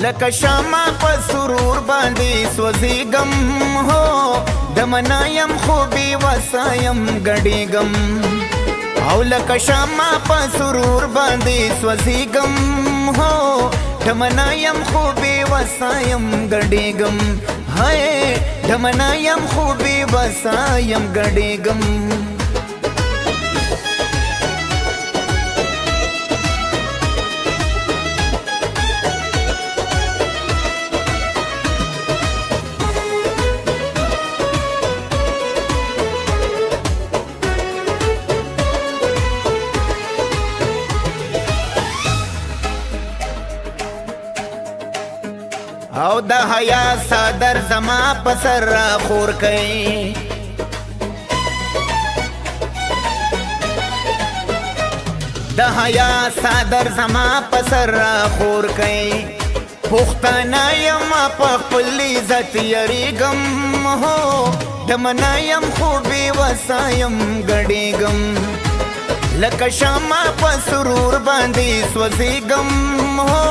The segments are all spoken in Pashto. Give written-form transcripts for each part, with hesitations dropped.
لکه شمع په سرور باندې سوځېږم هو دمنا یم خو بې وسه یم ګډېږم او لکه شمع په سرور باندې سوځېږم هو دمنا یم خو بې وسه یم ګډېږم هی دمنا یم خو بې وسه یم ګډېږم او د حیا صدر زما په سر را خور کئ د حیا صدر زما په سر را خور کئ پښتانه یم په خپل عزت یریږم هو دمنا یم خو بې وسه یم ګډېږم لکه شمع په سرور باندې سوځېږم هو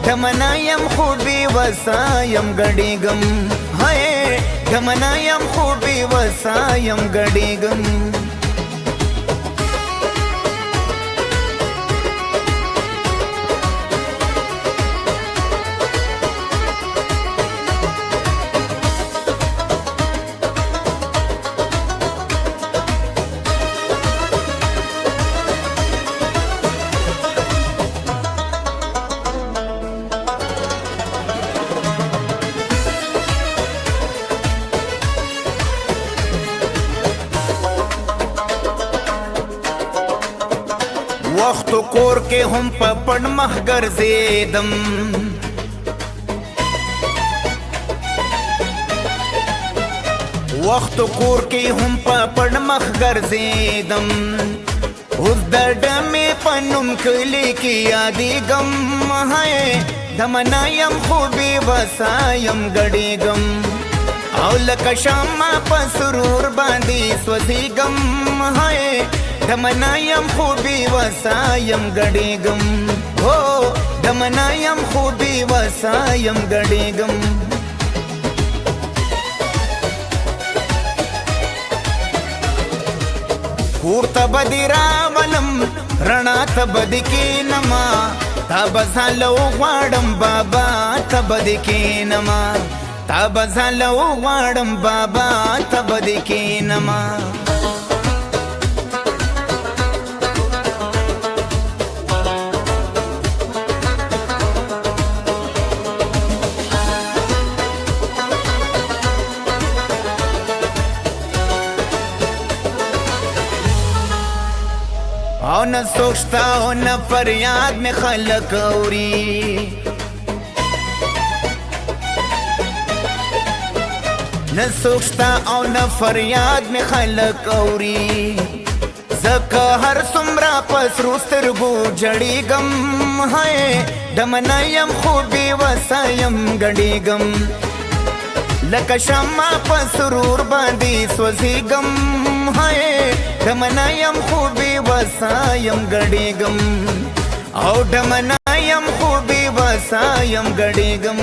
دمنا یم خو بې وسه یم ګډېږم هی دمنا یم خو بې وسه یم ګډېږم وخت کور کې هم په پړ مخ ګرځېدم وخت کور کې هم په پړ مخ ګرځېدم اوس د ډمې په نوم کلي کې یادېږم هی دمنا یم خو بې وسه یم ګډېږم او لکه شمع په سرور باندې سوځېږم هی دمنا یم خو بې وسه یم ګډېږم هو دمنا یم خو بې وسه یم ګډېږم کور ته به دې راولم رڼا ته به دې کښېنما تا به ځاله وغواړم بابا ته به دې کښېنما تا به ځاله وغواړم بابا ته به دې کښېنما او نه څوک شته او نه فریاد مې خلک اوري نه څوک شته او نه فریاد مې خلک اوري ځکه هر څومره په سرو سترګو جړېږم هی دمنا یم خو بې وسه یم ګډېږم لکه شمع په سرور باندې سوځېږم هی دمنا یم خو بې وسه یم ګډېږم او دمنا یم خو بې وسه یم ګډېږم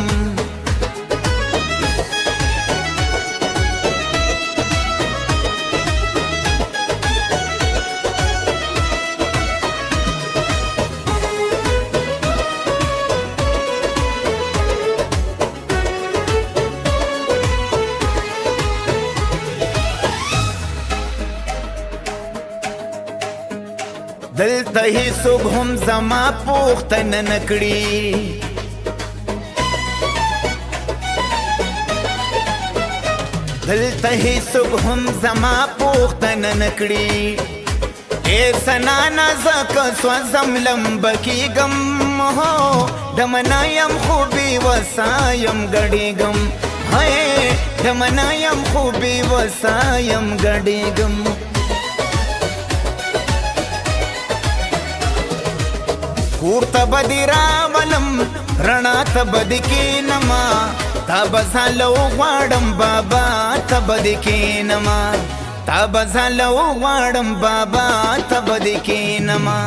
دلته هیڅوک هم زما پوښتنه نه کړي دلته هیڅوک هم زما پوښتنه نه کړي ای سنانا ځکه سوځم لمبه کېږم هو دمنا یم خو بې وسه یم ګډېږم هی دمنا یم خو بې وسه یم ګډېږم کور ته به دې راولم رڼا ته به دې کښېنما تا به ځاله وغواړم بابا ته به دې کښېنما تا به ځاله وغواړم بابا ته به دې کښېنما